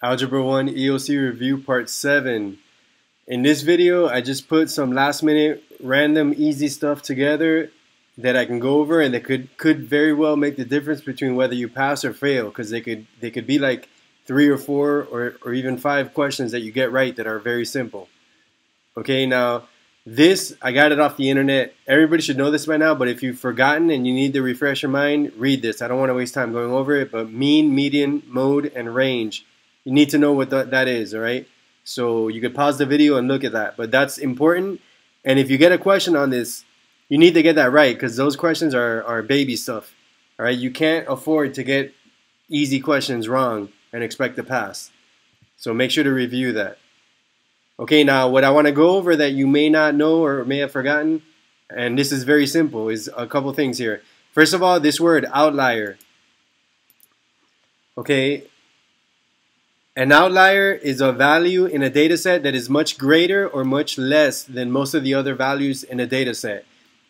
Algebra 1 EOC Review Part 7. In this video, I just put some last minute random easy stuff together that I can go over, and that could very well make the difference between whether you pass or fail, because they could be like 3 or 4 or even 5 questions that you get right that are very simple. Okay, now this, I got it off the internet. Everybody should know this by now, but if you've forgotten and you need to refresh your mind, read this. I don't want to waste time going over it, but mean, median, mode, and range. You need to know what that is, all right? So you could pause the video and look at that, but that's important. And if you get a question on this, you need to get that right, because those questions are baby stuff, all right? You can't afford to get easy questions wrong and expect to pass. So make sure to review that. Okay, now what I want to go over that you may not know or may have forgotten, and this is very simple, is a couple things here. First of all, this word outlier. Okay, an outlier is a value in a data set that is much greater or much less than most of the other values in a data set.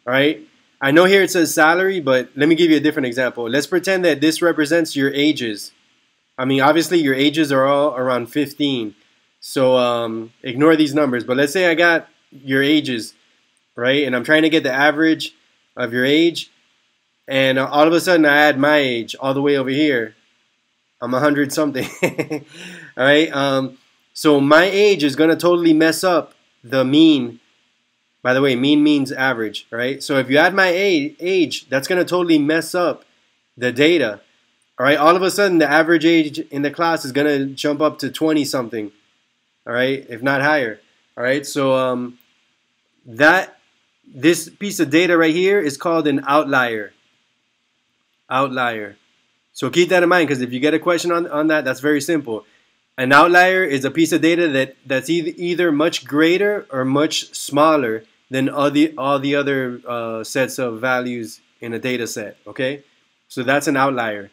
All right, I know here it says salary, but let me give you a different example. Let's pretend that this represents your ages. I mean, obviously your ages are all around 15. So ignore these numbers, but let's say I got your ages, right? And I'm trying to get the average of your age, and all of a sudden I add my age all the way over here. I'm 100 something. All right. So my age is going to totally mess up the mean. By the way, mean means average, right? So if you add my age, that's going to totally mess up the data. All right. All of a sudden, the average age in the class is going to jump up to 20 something. All right, if not higher. All right, so this piece of data right here is called an outlier. Outlier. So keep that in mind, because if you get a question on that, that's very simple. An outlier is a piece of data that's either much greater or much smaller than all the other sets of values in a data set. Okay, so that's an outlier.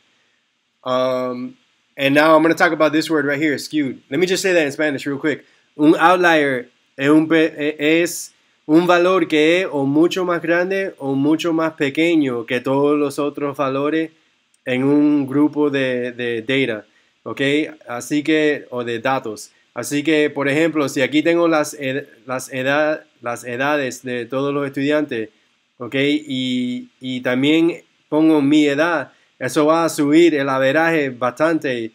And now I'm going to talk about this word right here, skewed. Let me just say that in Spanish real quick. Un outlier es un valor que es o mucho más grande o mucho más pequeño que todos los otros valores en un grupo de data, ¿ok? Así que, o de datos. Así que, por ejemplo, si aquí tengo las edades de todos los estudiantes, ¿ok? Y también pongo mi edad, eso va a subir el averaje bastante,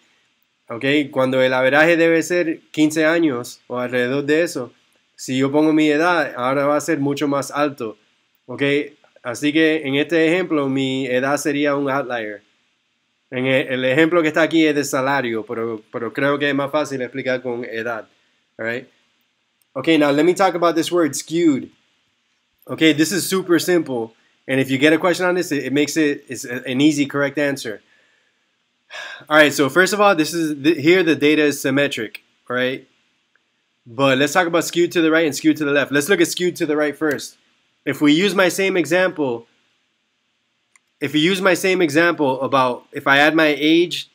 ¿ok? Cuando el averaje debe ser 15 años o alrededor de eso, si yo pongo mi edad, ahora va a ser mucho más alto, ¿ok? Así que en este ejemplo, mi edad sería un outlier. En el ejemplo que está aquí es de salario, pero creo que es más fácil explicar con edad, all right? Okay, now let me talk about this word, skewed. Okay, this is super simple. And if you get a question on this, it makes it's an easy, correct answer. All right, so first of all, here the data is symmetric, all right? But let's talk about skewed to the right and skewed to the left. Let's look at skewed to the right first. If we use my same example, about if I add my age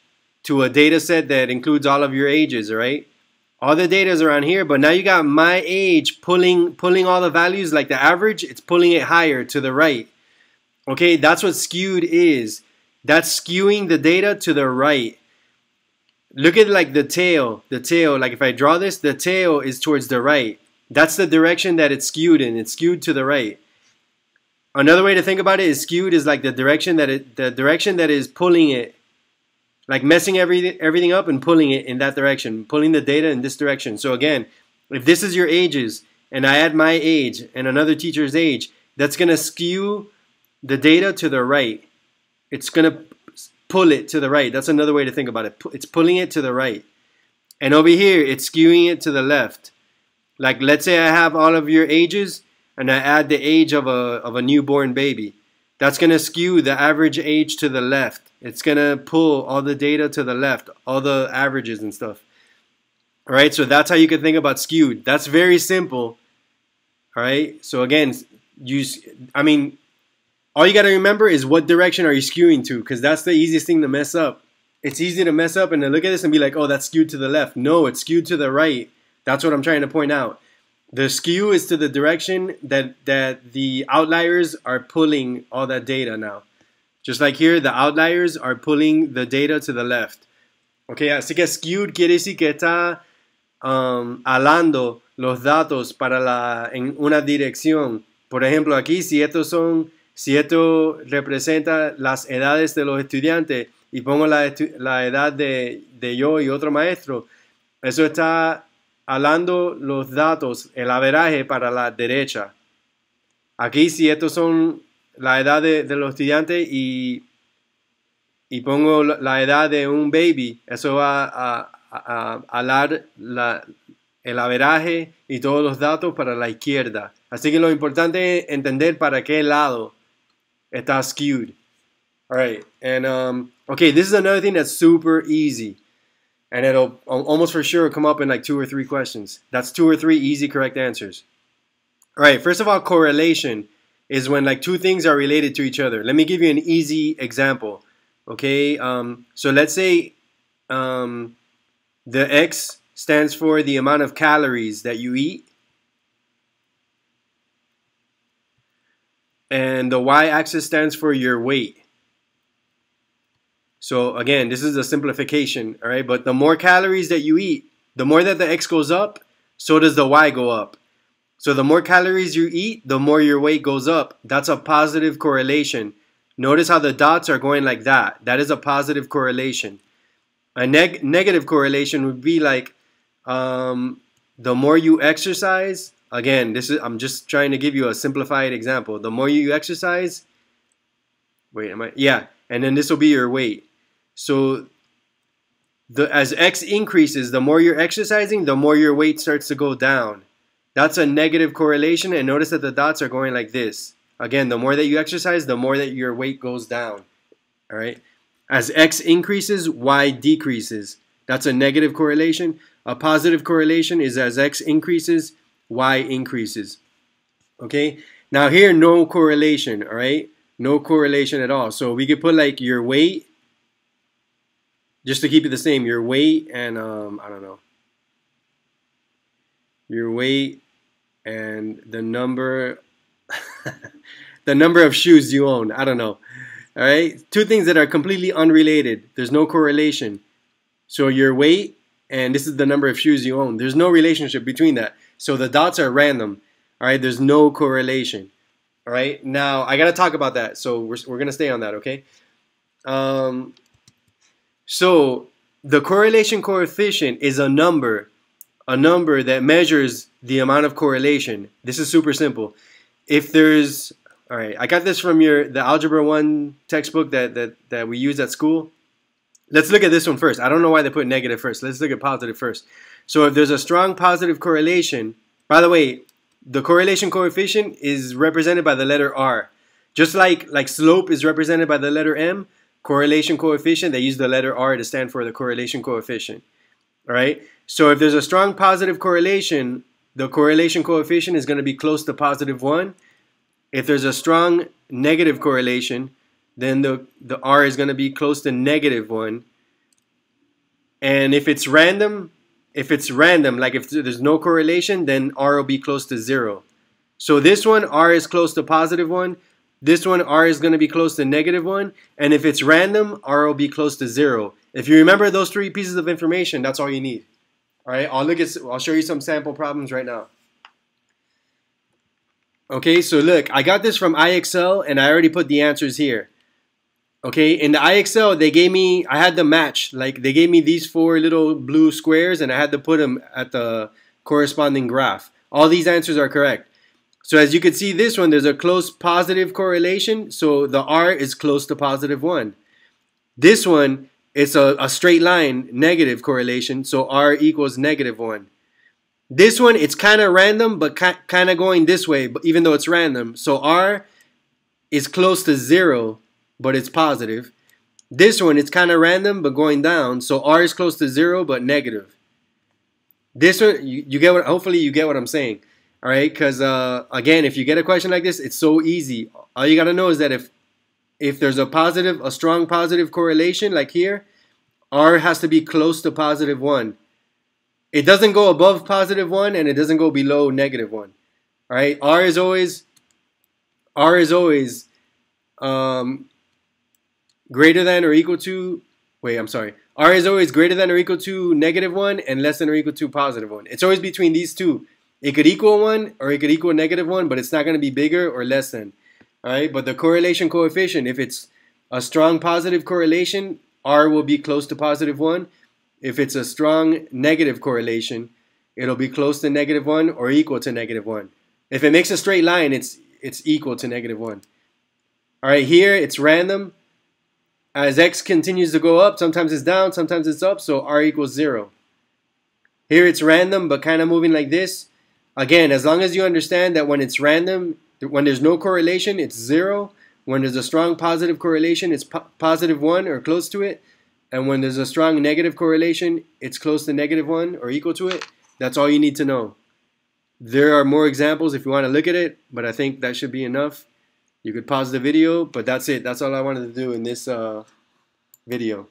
to a data set that includes all of your ages, all right? All the data is around here, but now you got my age pulling all the values, like the average, it's pulling it higher to the right. Okay, that's what skewed is. That's skewing the data to the right. Look at like the tail, like if I draw this, the tail is towards the right. That's the direction that it's skewed in. It's skewed to the right. Another way to think about it is skewed is like the direction that is pulling it, like messing everything up and pulling it in that direction, pulling the data in this direction. So again, if this is your ages and I add my age and another teacher's age, that's going to skew the data to the right. It's going to pull it to the right. That's another way to think about it. It's pulling it to the right. And over here, it's skewing it to the left. Like let's say I have all of your ages and I add the age of a newborn baby. That's going to skew the average age to the left. It's going to pull all the data to the left, all the averages and stuff. All right, so that's how you can think about skewed. That's very simple. All right, so again, all you got to remember is what direction are you skewing to, because that's the easiest thing to mess up. It's easy to mess up and to look at this and be like, oh, that's skewed to the left. No, it's skewed to the right. That's what I'm trying to point out. The skew is to the direction that the outliers are pulling all that data now. Just like here, the outliers are pulling the data to the left. Ok, así que skewed quiere decir que está alando los datos en una dirección. Por ejemplo, aquí si esto representa las edades de los estudiantes y pongo la edad de yo y otro maestro, eso está alando los datos, el averaje para la derecha. Aquí si estos son la edad de los estudiantes y pongo la edad de un baby, eso va a alar el averaje y todos los datos para la izquierda. Así que lo importante es entender para qué lado está skewed. All right, and okay, this is another thing that's super easy, and it'll almost for sure come up in like 2 or 3 questions. That's 2 or 3 easy correct answers. All right, first of all, correlation is when like two things are related to each other. Let me give you an easy example. Okay, so let's say the X stands for the amount of calories that you eat, and the Y-axis stands for your weight. So again, this is a simplification, all right? But the more calories that you eat, the more that the X goes up, so does the Y go up. So the more calories you eat, the more your weight goes up. That's a positive correlation. Notice how the dots are going like that. That is a positive correlation. A negative correlation would be like the more you exercise. Again, I'm just trying to give you a simplified example. The more you exercise, and then this will be your weight. So as X increases, the more you're exercising, the more your weight starts to go down. That's a negative correlation, and notice that the dots are going like this. Again, the more that you exercise, the more that your weight goes down. All right. As X increases, Y decreases. That's a negative correlation. A positive correlation is as X increases, Y increases. Okay. Now here, no correlation. All right. No correlation at all. So we could put like your weight, just to keep it the same, your weight and I don't know. Your weight and the number the number of shoes you own. I don't know. All right, two things that are completely unrelated. There's no correlation. So your weight and this is the number of shoes you own. There's no relationship between that. So the dots are random. All right, there's no correlation. All right, now I gotta talk about that. So we're gonna stay on that, okay? So the correlation coefficient is a number that measures the amount of correlation. This is super simple. If there's, all right, I got this from the Algebra 1 textbook that we use at school. Let's look at this one first. I don't know why they put negative first. Let's look at positive first. So if there's a strong positive correlation, by the way, the correlation coefficient is represented by the letter R. Just like slope is represented by the letter M, correlation coefficient, they use the letter R to stand for the correlation coefficient. All right? So if there's a strong positive correlation, the correlation coefficient is going to be close to +1. If there's a strong negative correlation, then the R is going to be close to -1. And if it's random, like if there's no correlation, then R will be close to 0. So this one, R is close to +1. This one, R is going to be close to -1. And if it's random, R will be close to 0. If you remember those 3 pieces of information, that's all you need. All right, I'll show you some sample problems right now. Okay, so look, I got this from IXL, and I already put the answers here. Okay, in the IXL, I had to match. Like, they gave me these 4 little blue squares, and I had to put them at the corresponding graph. All these answers are correct. So as you can see, this one, there's a close positive correlation, so the R is close to +1. This one, it's a straight line, negative correlation, so R equals -1. This one, it's kind of random, but kind of going this way, but even though it's random. So R is close to 0, but it's positive. This one, it's kind of random, but going down. So R is close to 0, but negative. This one, you get what? Hopefully you get what I'm saying. All right, because again, if you get a question like this, it's so easy. All you gotta know is that if there's a strong positive correlation, like here, R has to be close to +1. It doesn't go above +1, and it doesn't go below -1. All right, R is always greater than or equal to. Wait, I'm sorry. R is always greater than or equal to -1 and less than or equal to +1. It's always between these two. It could equal 1 or it could equal -1, but it's not going to be bigger or less than. All right, but the correlation coefficient, if it's a strong positive correlation, R will be close to +1. If it's a strong negative correlation, it'll be close to -1 or equal to -1. If it makes a straight line, it's equal to -1. All right, here it's random. As x continues to go up, sometimes it's down, sometimes it's up, so R equals 0. Here it's random, but kind of moving like this. Again, as long as you understand that when it's random, when there's no correlation, it's 0. When there's a strong positive correlation, it's +1 or close to it. And when there's a strong negative correlation, it's close to -1 or equal to it. That's all you need to know. There are more examples if you want to look at it, but I think that should be enough. You could pause the video, but that's it. That's all I wanted to do in this video.